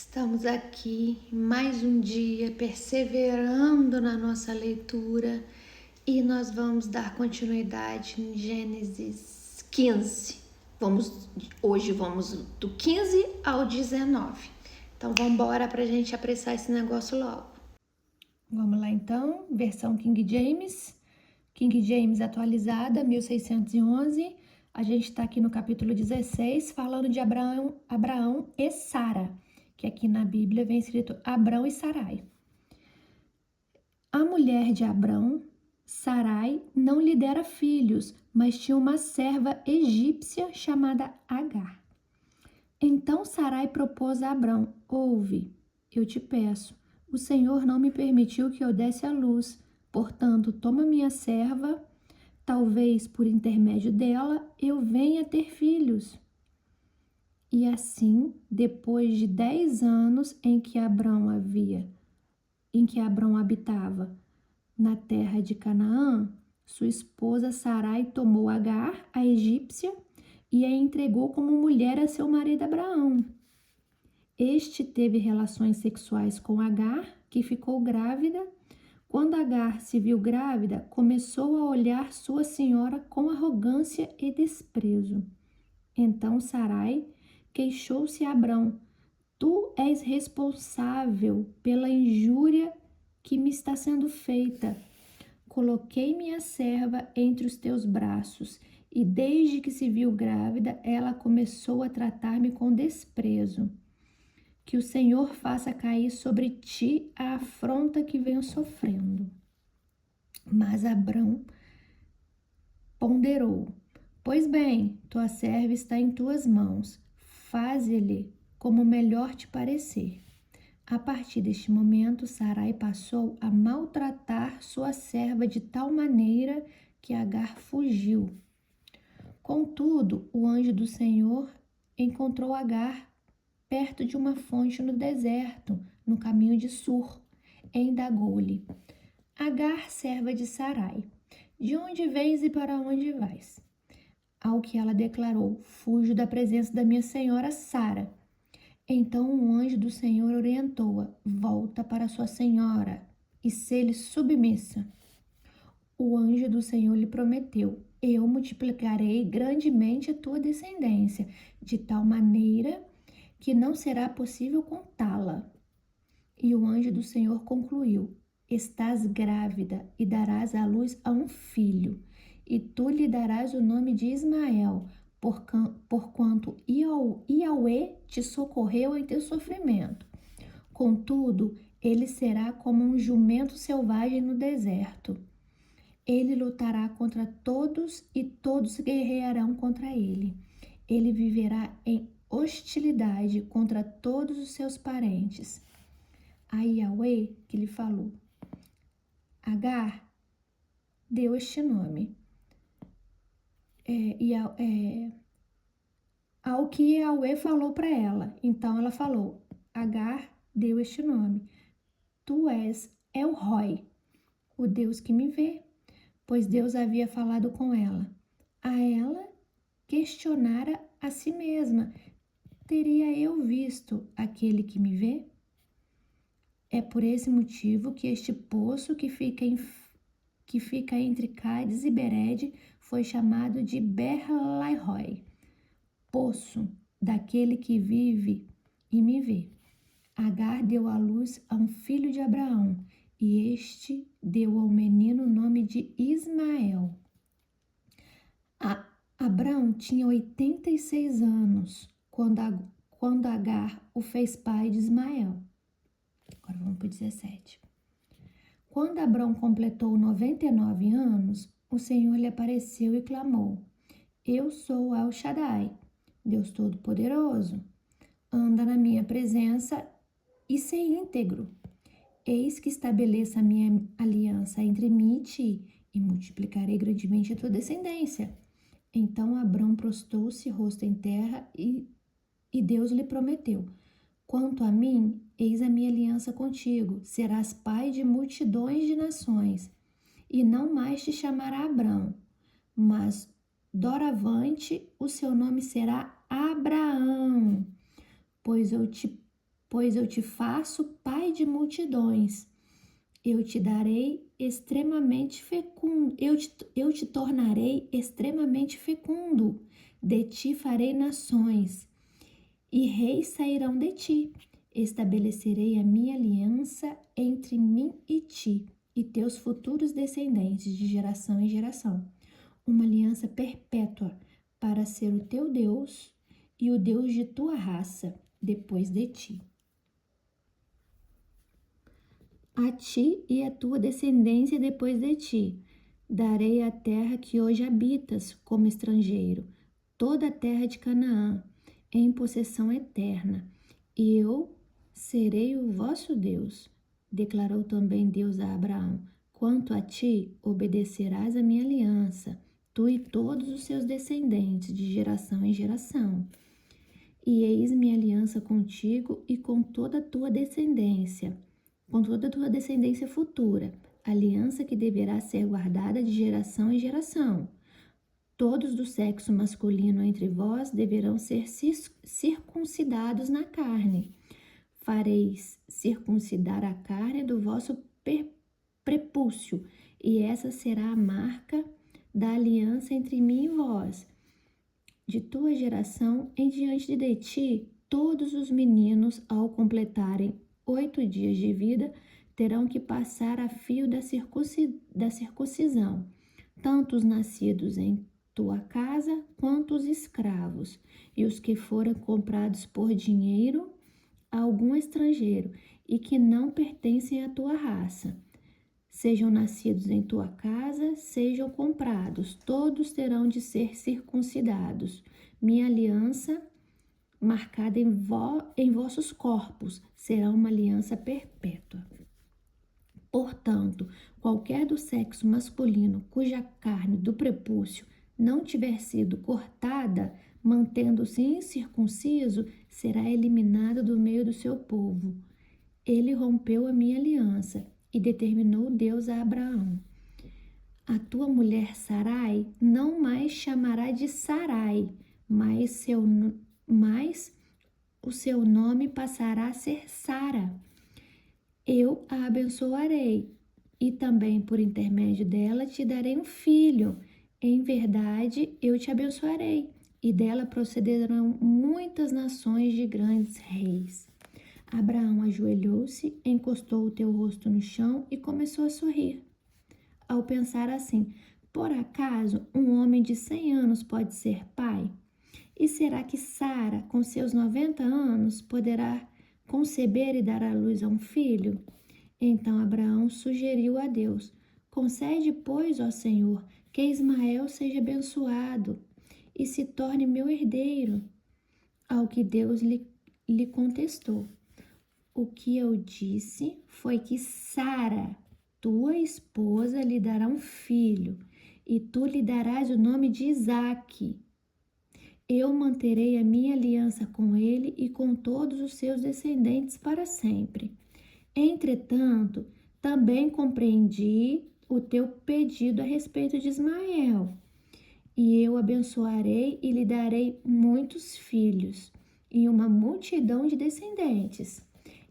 Estamos aqui mais um dia perseverando na nossa leitura e nós vamos dar continuidade em Gênesis 15. Hoje vamos do 15 ao 19. Então vamos embora para a gente apressar esse negócio logo. Vamos lá então, versão King James atualizada, 1611. A gente está aqui no capítulo 16, falando de Abraão e Sara, que aqui na Bíblia vem escrito Abrão e Sarai. A mulher de Abrão, Sarai, não lhe dera filhos, mas tinha uma serva egípcia chamada Agar. Então Sarai propôs a Abrão: ouve, eu te peço, o Senhor não me permitiu que eu desse à luz, portanto, toma minha serva, talvez por intermédio dela eu venha ter filhos. E assim, depois de 10 anos em que Abrão habitava na terra de Canaã, sua esposa Sarai tomou Agar, a egípcia, e a entregou como mulher a seu marido Abraão. Este teve relações sexuais com Agar, que ficou grávida. Quando Agar se viu grávida, começou a olhar sua senhora com arrogância e desprezo. Então Sarai queixou-se a Abrão: tu és responsável pela injúria que me está sendo feita. Coloquei minha serva entre os teus braços, e desde que se viu grávida, ela começou a tratar-me com desprezo. Que o Senhor faça cair sobre ti a afronta que venho sofrendo. Mas Abrão ponderou: pois bem, tua serva está em tuas mãos, faze-lhe como melhor te parecer. A partir deste momento, Sarai passou a maltratar sua serva de tal maneira que Agar fugiu. Contudo, o anjo do Senhor encontrou Agar perto de uma fonte no deserto, no caminho de Sur, e indagou-lhe: Agar, serva de Sarai, de onde vens e para onde vais? Ao que ela declarou: fujo da presença da minha senhora Sara. Então o anjo do Senhor orientou-a: volta para sua senhora e se-lhe submissa. O anjo do Senhor lhe prometeu: eu multiplicarei grandemente a tua descendência, de tal maneira que não será possível contá-la. E o anjo do Senhor concluiu: estás grávida e darás à luz a um filho, e tu lhe darás o nome de Ismael, porquanto Yahweh te socorreu em teu sofrimento. Contudo, ele será como um jumento selvagem no deserto. Ele lutará contra todos e todos guerrearão contra ele. Ele viverá em hostilidade contra todos os seus parentes. A Yahweh que lhe falou: Agar deu este nome. Ao que Yahweh falou para ela. Então ela falou: Agar deu este nome. Tu és El Roi, o Deus que me vê, pois Deus havia falado com ela. A ela questionara a si mesma: teria eu visto aquele que me vê? É por esse motivo que este poço que fica entre Cádiz e Bered foi chamado de Ber-Lahai, poço daquele que vive e me vê. Agar deu à luz a um filho de Abraão, e este deu ao menino o nome de Ismael. Abraão tinha 86 anos quando Agar o fez pai de Ismael. Agora vamos para o 17. Quando Abrão completou 99 anos, o Senhor lhe apareceu e clamou: eu sou El Shaddai, Deus Todo-Poderoso. Anda na minha presença e ser íntegro. Eis que estabeleça a minha aliança entre mim e ti, e multiplicarei grandemente a tua descendência. Então Abrão prostou-se rosto em terra e Deus lhe prometeu: quanto a mim, eis a minha aliança contigo, serás pai de multidões de nações, e não mais te chamará Abrão, mas doravante o seu nome será Abraão, pois eu te pois eu te faço pai de multidões. Eu te darei extremamente fecundo, eu te tornarei extremamente fecundo. De ti farei nações, e reis sairão de ti. Estabelecerei a minha aliança entre mim e ti, e teus futuros descendentes, de geração em geração. Uma aliança perpétua para ser o teu Deus e o Deus de tua raça depois de ti. A ti e a tua descendência depois de ti darei a terra que hoje habitas como estrangeiro, toda a terra de Canaã, em possessão eterna, e eu serei o vosso Deus. Declarou também Deus a Abraão: quanto a ti, obedecerás a minha aliança, tu e todos os seus descendentes, de geração em geração. E eis minha aliança contigo e com toda a tua descendência futura, aliança que deverá ser guardada de geração em geração. Todos do sexo masculino entre vós deverão ser circuncidados na carne. Fareis circuncidar a carne do vosso prepúcio, e essa será a marca da aliança entre mim e vós. De tua geração em diante de ti, todos os meninos, ao completarem 8 dias de vida, terão que passar a fio da circuncisão, tanto os nascidos em tua casa quanto os escravos, e os que foram comprados por dinheiro a algum estrangeiro e que não pertencem à tua raça. Sejam nascidos em tua casa, sejam comprados, todos terão de ser circuncidados. Minha aliança, marcada em vossos corpos, será uma aliança perpétua. Portanto, qualquer do sexo masculino cuja carne do prepúcio não tiver sido cortada, mantendo-se incircunciso, será eliminado do meio do seu povo. Ele rompeu a minha aliança. E determinou Deus a Abraão: a tua mulher Sarai não mais chamará de Sarai, mas o seu nome passará a ser Sara. Eu a abençoarei, e também por intermédio dela te darei um filho. Em verdade, eu te abençoarei, e dela procederão muitas nações de grandes reis. Abraão ajoelhou-se, encostou o teu rosto no chão e começou a sorrir. Ao pensar assim: por acaso um homem de 100 anos pode ser pai? E será que Sara, com seus 90 anos, poderá conceber e dar à luz a um filho? Então Abraão sugeriu a Deus: concede, pois, ó Senhor, que Ismael seja abençoado e se torne meu herdeiro. Ao que Deus lhe contestou: o que eu disse foi que Sara, tua esposa, lhe dará um filho, e tu lhe darás o nome de Isaque. Eu manterei a minha aliança com ele e com todos os seus descendentes para sempre. Entretanto, também compreendi o teu pedido a respeito de Ismael, e eu abençoarei e lhe darei muitos filhos e uma multidão de descendentes.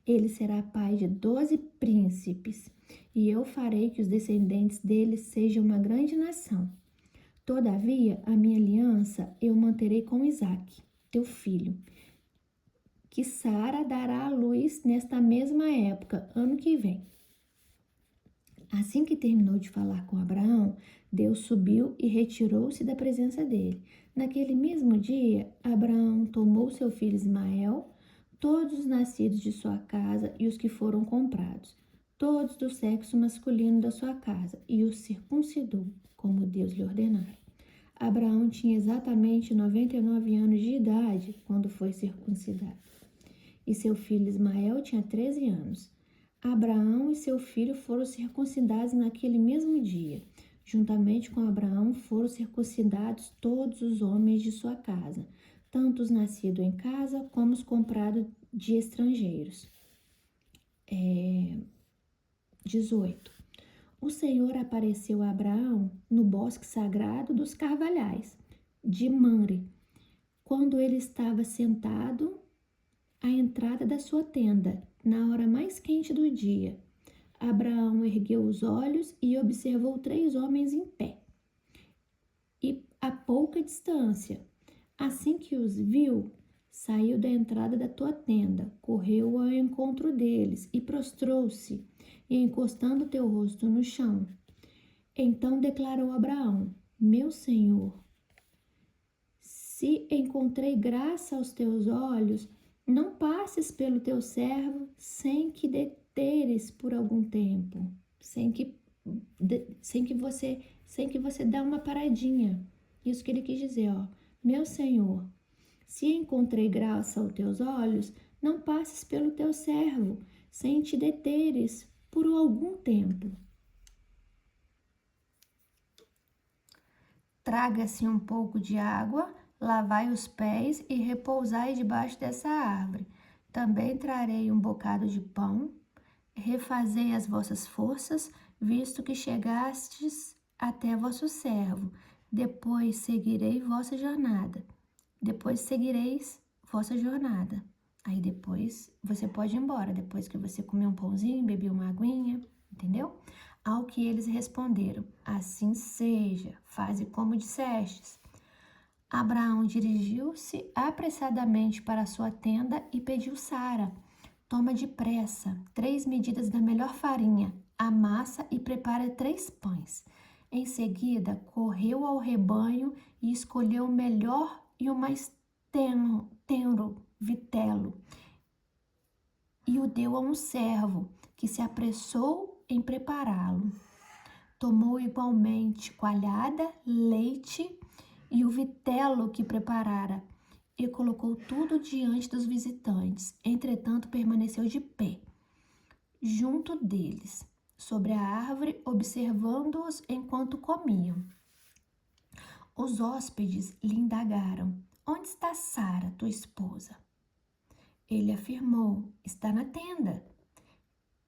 Ele será pai de 12 príncipes, e eu farei que os descendentes dele sejam uma grande nação. Todavia, a minha aliança eu manterei com Isaque, teu filho, que Sara dará à luz nesta mesma época, ano que vem. Assim que terminou de falar com Abraão, Deus subiu e retirou-se da presença dele. Naquele mesmo dia, Abraão tomou seu filho Ismael, todos os nascidos de sua casa e os que foram comprados, todos do sexo masculino da sua casa, e os circuncidou, como Deus lhe ordenara. Abraão tinha exatamente 99 anos de idade quando foi circuncidado, e seu filho Ismael tinha 13 anos. Abraão e seu filho foram circuncidados naquele mesmo dia. Juntamente com Abraão foram circuncidados todos os homens de sua casa, tanto os nascidos em casa como os comprados de estrangeiros. 18. O Senhor apareceu a Abraão no bosque sagrado dos carvalhais de Mamre, quando ele estava sentado à entrada da sua tenda, na hora mais quente do dia. Abraão ergueu os olhos e observou 3 homens em pé, e a pouca distância. Assim que os viu, saiu da entrada da tua tenda, correu ao encontro deles e prostrou-se, e encostando teu rosto no chão. Então declarou Abraão: Meu Senhor, se encontrei graça aos teus olhos, não passes pelo teu servo sem que deteres por algum tempo, sem que você dê uma paradinha. Isso que ele quis dizer, ó. Meu Senhor, se encontrei graça aos teus olhos, não passes pelo teu servo, sem te deteres por algum tempo. Traga-se um pouco de água, lavai os pés e repousai debaixo dessa árvore. Também trarei um bocado de pão, refazei as vossas forças, visto que chegastes até vosso servo. Depois seguireis vossa jornada. Aí depois você pode ir embora, depois que você comer um pãozinho, beber uma aguinha, entendeu? Ao que eles responderam: Assim seja, faze como dissestes. Abraão dirigiu-se apressadamente para a sua tenda e pediu Sara: Toma depressa 3 medidas da melhor farinha, amassa e prepara 3 pães. Em seguida, correu ao rebanho e escolheu o melhor e o mais tenro vitelo e o deu a um servo que se apressou em prepará-lo. Tomou igualmente coalhada, leite e o vitelo que preparara e colocou tudo diante dos visitantes. Entretanto, permaneceu de pé, junto deles, sobre a árvore, observando-os enquanto comiam. Os hóspedes lhe indagaram: Onde está Sara, tua esposa? Ele afirmou: Está na tenda.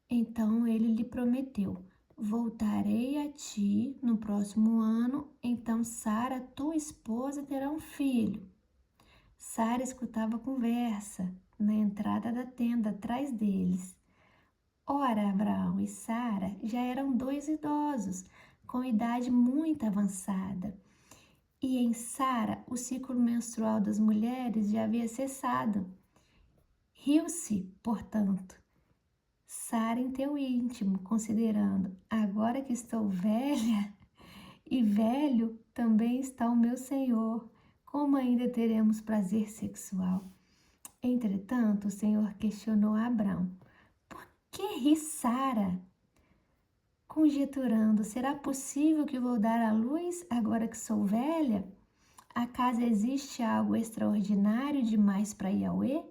Então ele lhe prometeu: Voltarei a ti no próximo ano, então Sara, tua esposa, terá um filho. Sara escutava a conversa na entrada da tenda, atrás deles. Ora, Abraão e Sara já eram 2 idosos, com idade muito avançada. E em Sara, o ciclo menstrual das mulheres já havia cessado. Riu-se, portanto, Sara em teu íntimo, considerando: agora que estou velha e velho também está o meu Senhor, como ainda teremos prazer sexual? Entretanto, o Senhor questionou a Abrão: Por que ri Sara? Conjeturando: será possível que vou dar à luz agora que sou velha? Acaso existe algo extraordinário demais para Yahweh?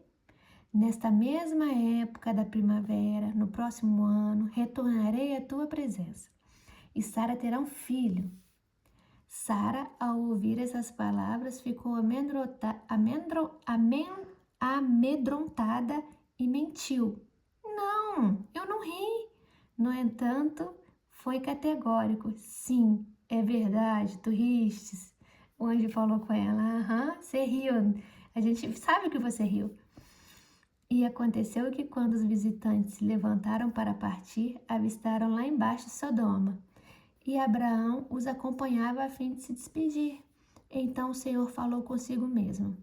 Nesta mesma época da primavera, no próximo ano, retornarei à tua presença, e Sara terá um filho. Sara, ao ouvir essas palavras, ficou amedrontada e mentiu: Não, eu não ri. No entanto, foi categórico: Sim, é verdade, tu ristes. O anjo falou com ela: Aham, você riu. A gente sabe que você riu. E aconteceu que quando os visitantes se levantaram para partir, avistaram lá embaixo Sodoma. E Abraão os acompanhava a fim de se despedir. Então o Senhor falou consigo mesmo: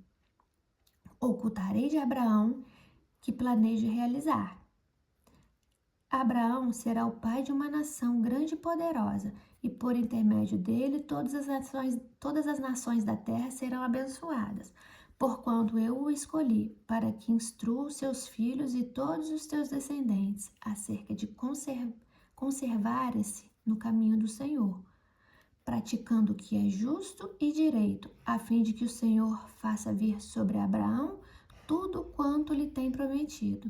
Ocultarei de Abraão que planejo realizar. Abraão será o pai de uma nação grande e poderosa, e por intermédio dele todas as nações da terra serão abençoadas, porquanto eu o escolhi para que instrua os seus filhos e todos os teus descendentes acerca de conservarem-se no caminho do Senhor, praticando o que é justo e direito, a fim de que o Senhor faça vir sobre Abraão tudo quanto lhe tem prometido.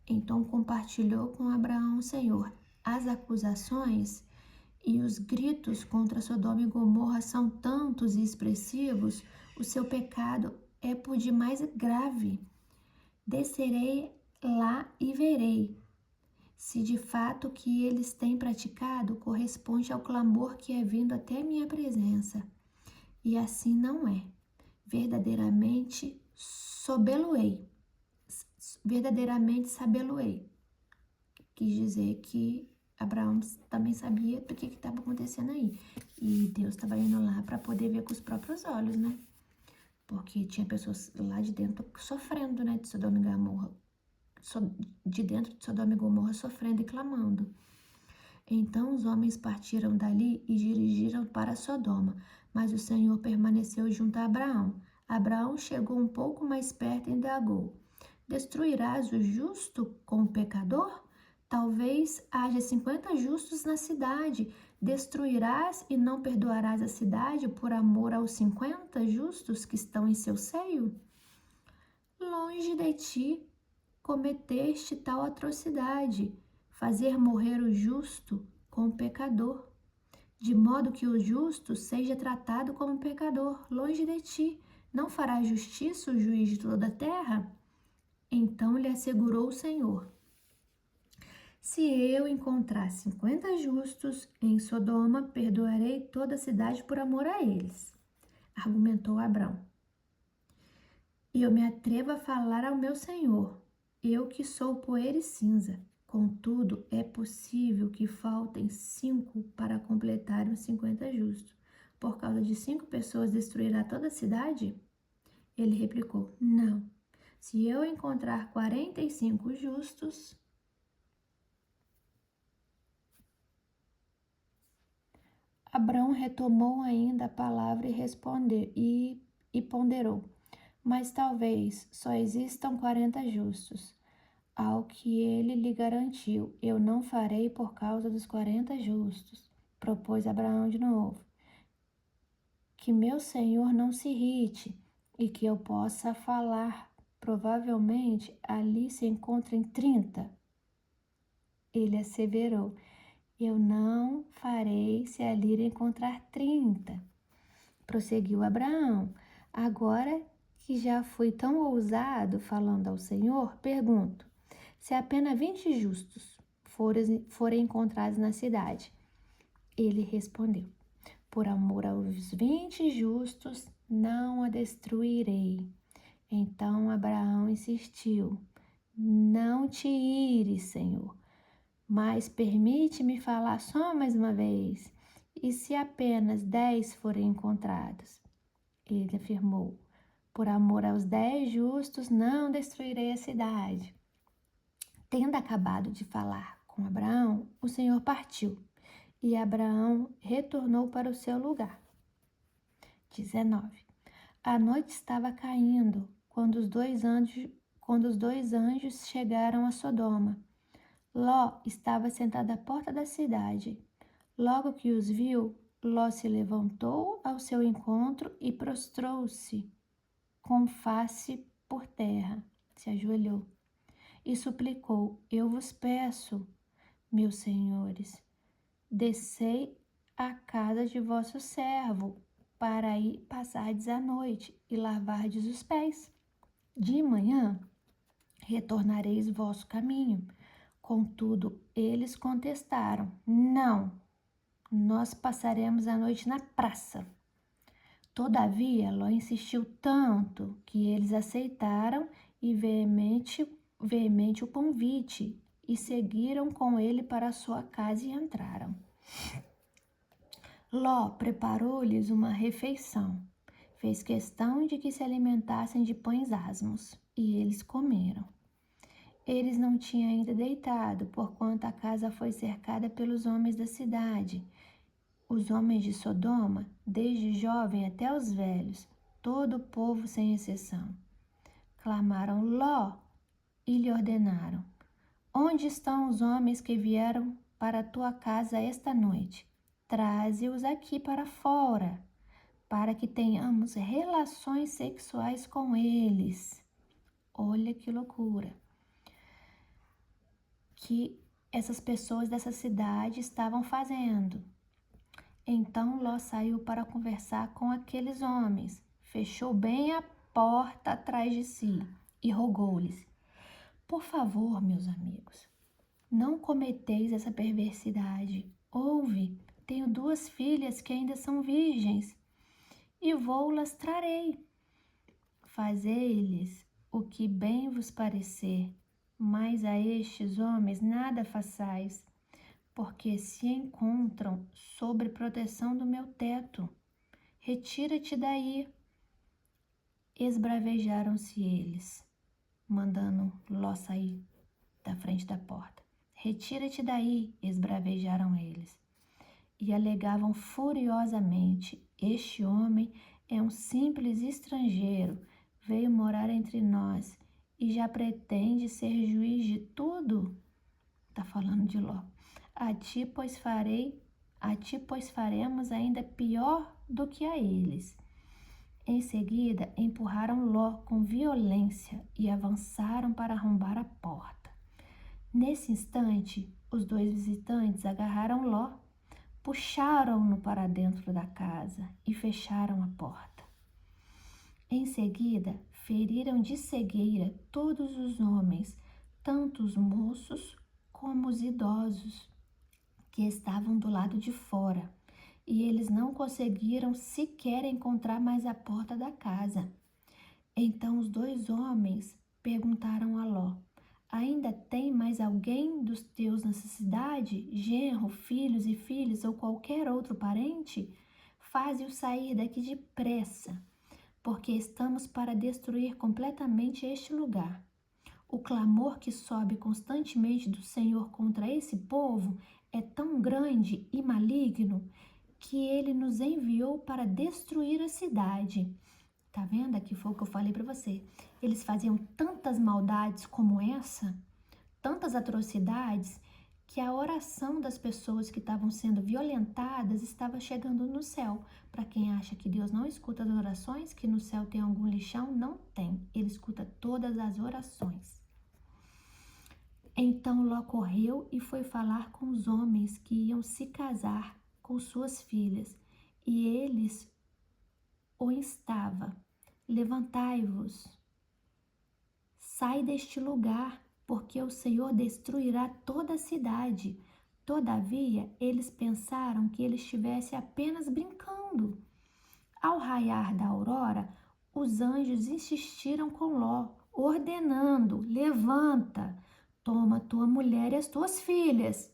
Então compartilhou com Abraão o Senhor. As acusações e os gritos contra Sodoma e Gomorra são tantos e expressivos, o seu pecado é por demais grave. Descerei lá e verei se de fato o que eles têm praticado corresponde ao clamor que é vindo até minha presença. E assim não é. Verdadeiramente verdadeiramente sabê-lo-ei. Quis dizer que Abraão também sabia do que estava acontecendo aí. E Deus estava indo lá para poder ver com os próprios olhos, né? Porque tinha pessoas lá de dentro sofrendo, né? De Sodoma e Gomorra. De dentro de Sodoma e Gomorra sofrendo e clamando. Então os homens partiram dali e dirigiram para Sodoma, mas o Senhor permaneceu junto a Abraão. Abraão chegou um pouco mais perto e indagou: Destruirás o justo com o pecador? Talvez haja 50 justos na cidade. Destruirás e não perdoarás a cidade por amor aos 50 justos que estão em seu seio? Longe de ti cometeste tal atrocidade, fazer morrer o justo com o pecador, de modo que o justo seja tratado como pecador, longe de ti. Não fará justiça o juiz de toda a terra? Então lhe assegurou o Senhor: Se eu encontrar 50 justos em Sodoma, perdoarei toda a cidade por amor a eles, argumentou Abrão. E eu me atrevo a falar ao meu Senhor, eu que sou poeira e cinza. Contudo, é possível que faltem 5 para completar os 50 justos. Por causa de 5 pessoas destruirá toda a cidade? Ele replicou: Não. Se eu encontrar 45 justos. Abrão retomou ainda a palavra e respondeu e ponderou: Mas talvez só existam 40 justos. Ao que ele lhe garantiu: Eu não farei por causa dos 40 justos. Propôs Abraão de novo: Que meu senhor não se irrite e que eu possa falar. Provavelmente ali se encontrem 30. Ele asseverou: Eu não farei se ali encontrar 30. Prosseguiu Abraão: Agora que já fui tão ousado falando ao Senhor, pergunto: se apenas 20 justos forem encontrados na cidade? Ele respondeu: Por amor aos 20 justos, não a destruirei. Então Abraão insistiu: Não te ires, Senhor, mas permite-me falar só mais uma vez. E se apenas 10 forem encontrados? Ele afirmou: Por amor aos 10 justos, não destruirei a cidade. Tendo acabado de falar com Abraão, o Senhor partiu, e Abraão retornou para o seu lugar. 19. A noite estava caindo quando os dois anjos chegaram a Sodoma. Ló estava sentado à porta da cidade. Logo que os viu, Ló se levantou ao seu encontro e prostrou-se com face por terra, se ajoelhou e suplicou: Eu vos peço, meus senhores, descei à casa de vosso servo, para aí passardes a noite e lavardes os pés. De manhã retornareis vosso caminho. Contudo, eles contestaram: Não, nós passaremos a noite na praça. Todavia, Ló insistiu tanto que eles aceitaram e veemente o convite e seguiram com ele para a sua casa e entraram. Ló preparou-lhes uma refeição, fez questão de que se alimentassem de pães asmos, e eles comeram. Eles não tinham ainda deitado, porquanto a casa foi cercada pelos homens da cidade. Os homens de Sodoma, desde jovem até os velhos, todo o povo sem exceção, clamaram Ló e lhe ordenaram: Onde estão os homens que vieram para a tua casa esta noite? Traze-os aqui para fora, para que tenhamos relações sexuais com eles. Olha que loucura que essas pessoas dessa cidade estavam fazendo. Então Ló saiu para conversar com aqueles homens, fechou bem a porta atrás de si e rogou-lhes: Por favor, meus amigos, não cometeis essa perversidade. Ouve, tenho 2 filhas que ainda são virgens e vou-las trarei. Fazei-lhes o que bem vos parecer, Mas a estes homens nada façais, porque se encontram sob proteção do meu teto. Retira-te daí. Esbravejaram-se eles, mandando Ló sair da frente da porta. Retira-te daí, esbravejaram eles. E alegavam furiosamente: este homem é um simples estrangeiro, veio morar entre nós e já pretende ser juiz de tudo. Está falando de Ló. A ti, pois, faremos ainda pior do que a eles. Em seguida, empurraram Ló com violência e avançaram para arrombar a porta. Nesse instante, os dois visitantes agarraram Ló, puxaram-no para dentro da casa e fecharam a porta. Em seguida, feriram de cegueira todos os homens, tanto os moços como os idosos, que estavam do lado de fora, e eles não conseguiram sequer encontrar mais a porta da casa. Então os dois homens perguntaram a Ló: ainda tem mais alguém dos teus nessa cidade? Genro, filhos e filhas ou qualquer outro parente? Faze-o sair daqui depressa, porque estamos para destruir completamente este lugar. O clamor que sobe constantemente do Senhor contra esse povo é tão grande e maligno que ele nos enviou para destruir a cidade. Tá vendo? Aqui foi o que eu falei para você. Eles faziam tantas maldades como essa, tantas atrocidades, que a oração das pessoas que estavam sendo violentadas estava chegando no céu. Para quem acha que Deus não escuta as orações, que no céu tem algum lixão, não tem. Ele escuta todas as orações. Então Ló correu e foi falar com os homens que iam se casar com suas filhas, e eles o instava: levantai-vos, sai deste lugar, porque o Senhor destruirá toda a cidade. Todavia, eles pensaram que ele estivesse apenas brincando. Ao raiar da aurora, os anjos insistiram com Ló, ordenando: levanta, toma tua mulher e as tuas filhas,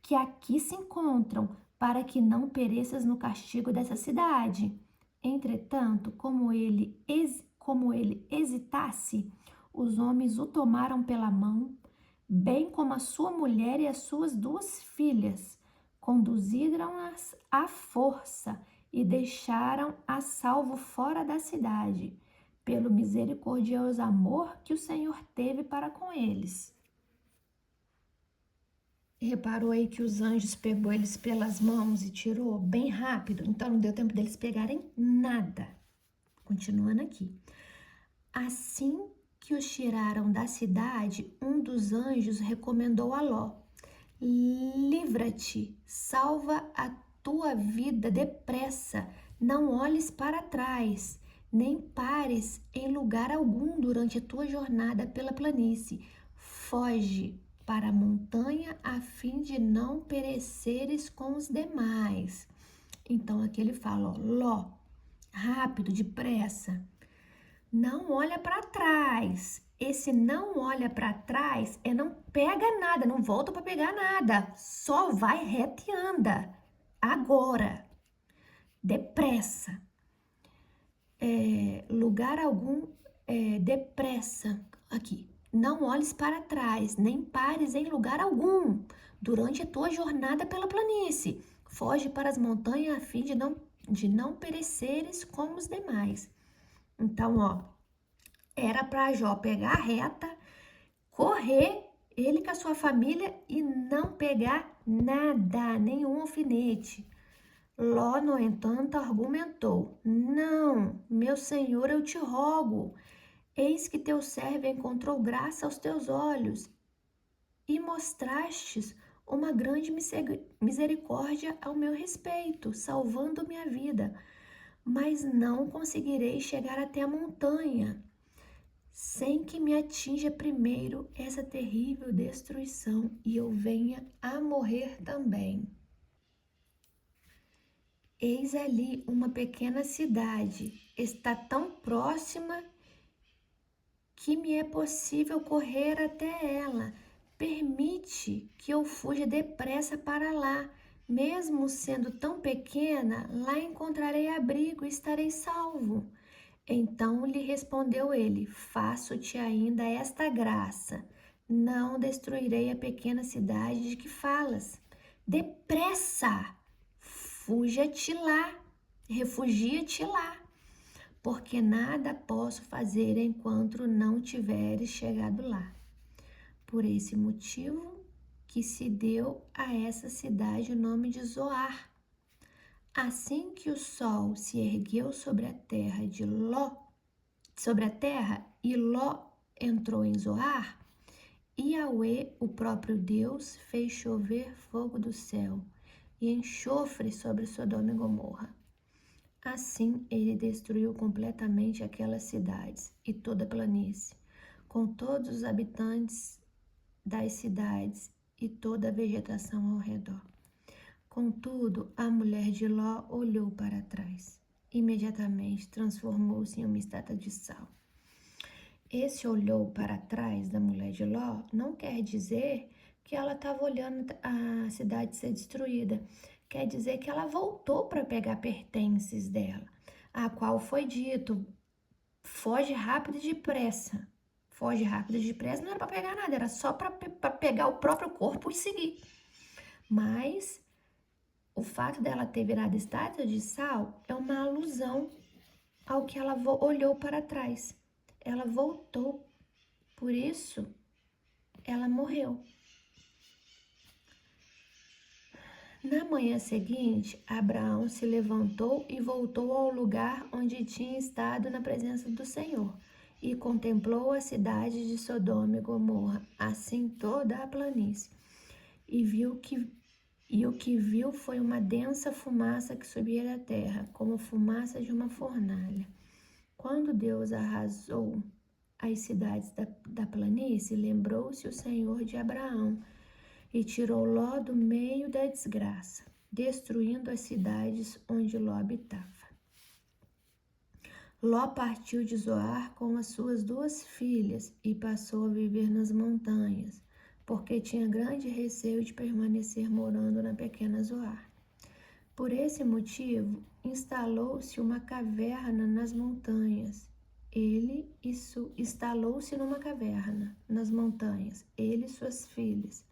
que aqui se encontram, para que não pereças no castigo dessa cidade. Entretanto, como ele hesitasse, os homens o tomaram pela mão, bem como a sua mulher e as suas duas filhas, conduziram-nas à força e deixaram a salvo fora da cidade, pelo misericordioso amor que o Senhor teve para com eles. Reparou aí que os anjos pegou eles pelas mãos e tirou bem rápido, então não deu tempo deles pegarem nada. Continuando aqui. Assim que os tiraram da cidade, um dos anjos recomendou a Ló: livra-te, salva a tua vida depressa, não olhes para trás, nem pares em lugar algum durante a tua jornada pela planície. Foge para a montanha a fim de não pereceres com os demais. Então aqui ele fala: ó, Ló, rápido, depressa, não olha para trás. Esse não olha para trás é não pega nada, não volta para pegar nada, só vai reto e anda. Agora, depressa. Lugar algum, depressa. Aqui. Não olhes para trás, nem pares em lugar algum durante a tua jornada pela planície. Foge para as montanhas a fim de não pereceres como os demais. Então, ó, era para Jó pegar a reta, correr, ele com a sua família, e não pegar nada, nenhum alfinete. Ló, no entanto, argumentou: não, meu senhor, eu te rogo, eis que teu servo encontrou graça aos teus olhos e mostrastes uma grande misericórdia ao meu respeito, salvando minha vida, mas não conseguirei chegar até a montanha sem que me atinja primeiro essa terrível destruição e eu venha a morrer também. Eis ali uma pequena cidade, está tão próxima que me é possível correr até ela. Permite que eu fuja depressa para lá. Mesmo sendo tão pequena, lá encontrarei abrigo e estarei salvo. Então lhe respondeu ele: Faço-te ainda esta graça. Não destruirei a pequena cidade de que falas. Depressa! Fuja-te lá, refugia-te lá, porque nada posso fazer enquanto não tiveres chegado lá. Por esse motivo que se deu a essa cidade o nome de Zoar. Assim que o sol se ergueu sobre a terra e Ló entrou em Zoar, Yahweh, o próprio Deus, fez chover fogo do céu e enxofre sobre Sodoma e Gomorra. Assim, ele destruiu completamente aquelas cidades e toda a planície, com todos os habitantes das cidades e toda a vegetação ao redor. Contudo, a mulher de Ló olhou para trás. Imediatamente transformou-se em uma estátua de sal. Esse olhou para trás da mulher de Ló não quer dizer que ela estava olhando a cidade ser destruída. Quer dizer que ela voltou para pegar pertences dela, a qual foi dito: foge rápido e depressa. Foge rápido e depressa não era para pegar nada, era só para pegar o próprio corpo e seguir. Mas o fato dela ter virado estátua de sal é uma alusão ao que ela olhou para trás. Ela voltou, por isso ela morreu. Na manhã seguinte, Abraão se levantou e voltou ao lugar onde tinha estado na presença do Senhor, e contemplou a cidade de Sodoma e Gomorra, assim toda a planície, e o que viu foi uma densa fumaça que subia da terra, como fumaça de uma fornalha. Quando Deus arrasou as cidades da planície, lembrou-se o Senhor de Abraão e tirou Ló do meio da desgraça, destruindo as cidades onde Ló habitava. Ló partiu de Zoar com as suas 2 filhas e passou a viver nas montanhas, porque tinha grande receio de permanecer morando na pequena Zoar. Por esse motivo, instalou-se uma caverna nas montanhas. Instalou-se numa caverna nas montanhas, ele e suas filhas.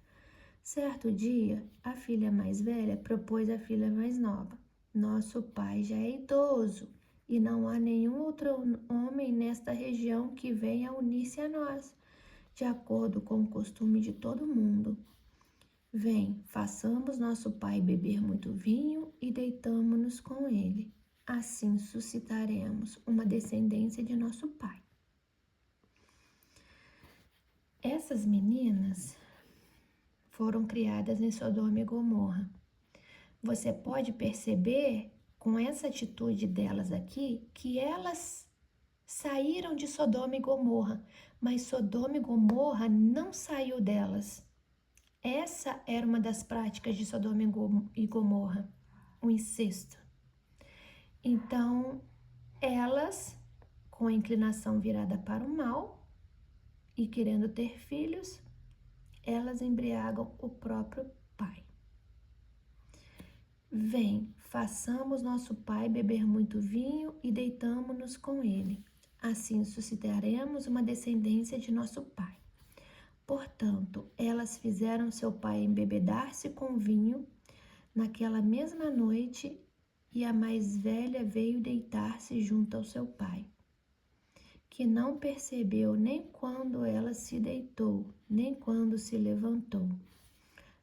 Certo dia, a filha mais velha propôs à filha mais nova: Nosso pai já é idoso e não há nenhum outro homem nesta região que venha unir-se a nós, de acordo com o costume de todo mundo. Vem, façamos nosso pai beber muito vinho e deitamo-nos com ele. Assim suscitaremos uma descendência de nosso pai. Essas meninas foram criadas em Sodoma e Gomorra. Você pode perceber com essa atitude delas aqui que elas saíram de Sodoma e Gomorra, mas Sodoma e Gomorra não saiu delas. Essa era uma das práticas de Sodoma e Gomorra, o incesto. Então, elas, com a inclinação virada para o mal e querendo ter filhos, elas embriagam o próprio pai. Vem, façamos nosso pai beber muito vinho e deitamo-nos com ele. Assim suscitaremos uma descendência de nosso pai. Portanto, elas fizeram seu pai embebedar-se com vinho naquela mesma noite, e a mais velha veio deitar-se junto ao seu pai, que não percebeu nem quando ela se deitou, nem quando se levantou.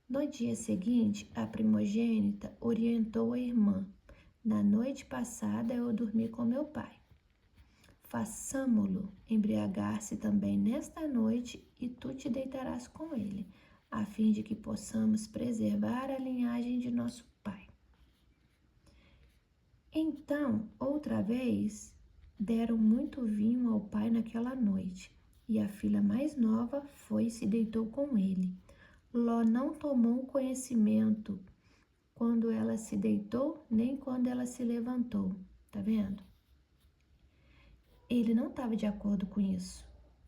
No dia seguinte, a primogênita orientou a irmã: Na noite passada eu dormi com meu pai. Façamo-lo embriagar-se também nesta noite e tu te deitarás com ele, a fim de que possamos preservar a linhagem de nosso pai. Então, outra vez, deram muito vinho ao pai naquela noite, e a filha mais nova foi e se deitou com ele. Ló não tomou conhecimento quando ela se deitou, nem quando ela se levantou. Tá vendo? Ele não estava de acordo com isso.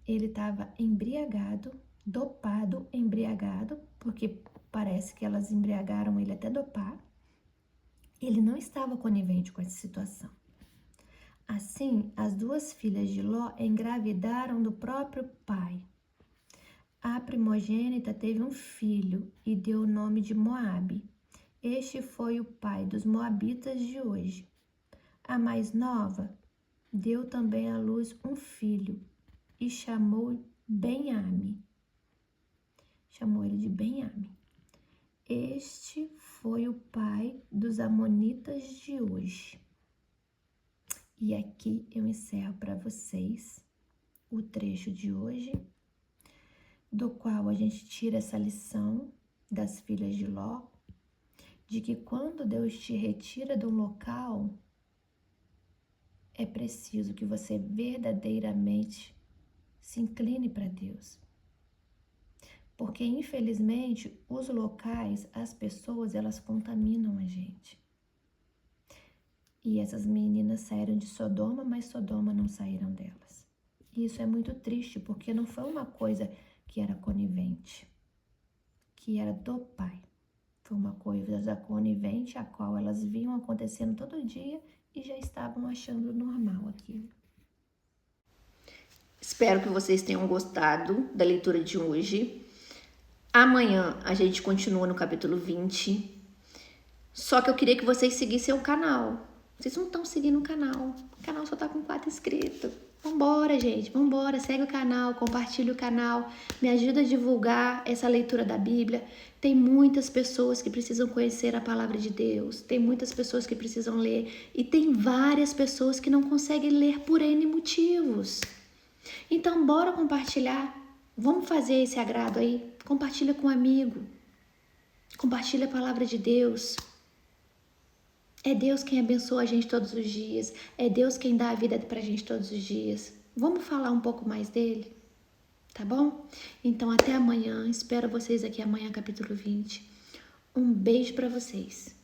ele estava embriagado, dopado, embriagado, porque parece que elas embriagaram ele até dopar. Ele não estava conivente com essa situação. Assim, as duas filhas de Ló engravidaram do próprio pai. A primogênita teve um filho e deu o nome de Moabe. Este foi o pai dos moabitas de hoje. A mais nova deu também à luz um filho e chamou Ben-Ami. Chamou ele de Ben-Ami. Este foi o pai dos amonitas de hoje. E aqui eu encerro para vocês o trecho de hoje, do qual a gente tira essa lição das filhas de Ló, de que quando Deus te retira de um local, é preciso que você verdadeiramente se incline para Deus. Porque, infelizmente, os locais, as pessoas, elas contaminam a gente. E essas meninas saíram de Sodoma, mas Sodoma não saíram delas. E isso é muito triste, porque não foi uma coisa que era conivente, que era do pai. Foi uma coisa conivente, a qual elas viam acontecendo todo dia e já estavam achando normal aquilo. Espero que vocês tenham gostado da leitura de hoje. Amanhã a gente continua no capítulo 20. Só que eu queria que vocês seguissem o canal. Vocês não estão seguindo o canal. O canal só tá com 4 inscritos. Vambora, gente. Vambora. Segue o canal, compartilha o canal. Me ajuda a divulgar essa leitura da Bíblia. Tem muitas pessoas que precisam conhecer a palavra de Deus. Tem muitas pessoas que precisam ler. E tem várias pessoas que não conseguem ler por N motivos. Então, bora compartilhar. Vamos fazer esse agrado aí. Compartilha com um amigo. Compartilha a palavra de Deus. É Deus quem abençoa a gente todos os dias. É Deus quem dá a vida pra gente todos os dias. Vamos falar um pouco mais dele? Tá bom? Então, até amanhã. Espero vocês aqui amanhã, capítulo 20. Um beijo pra vocês.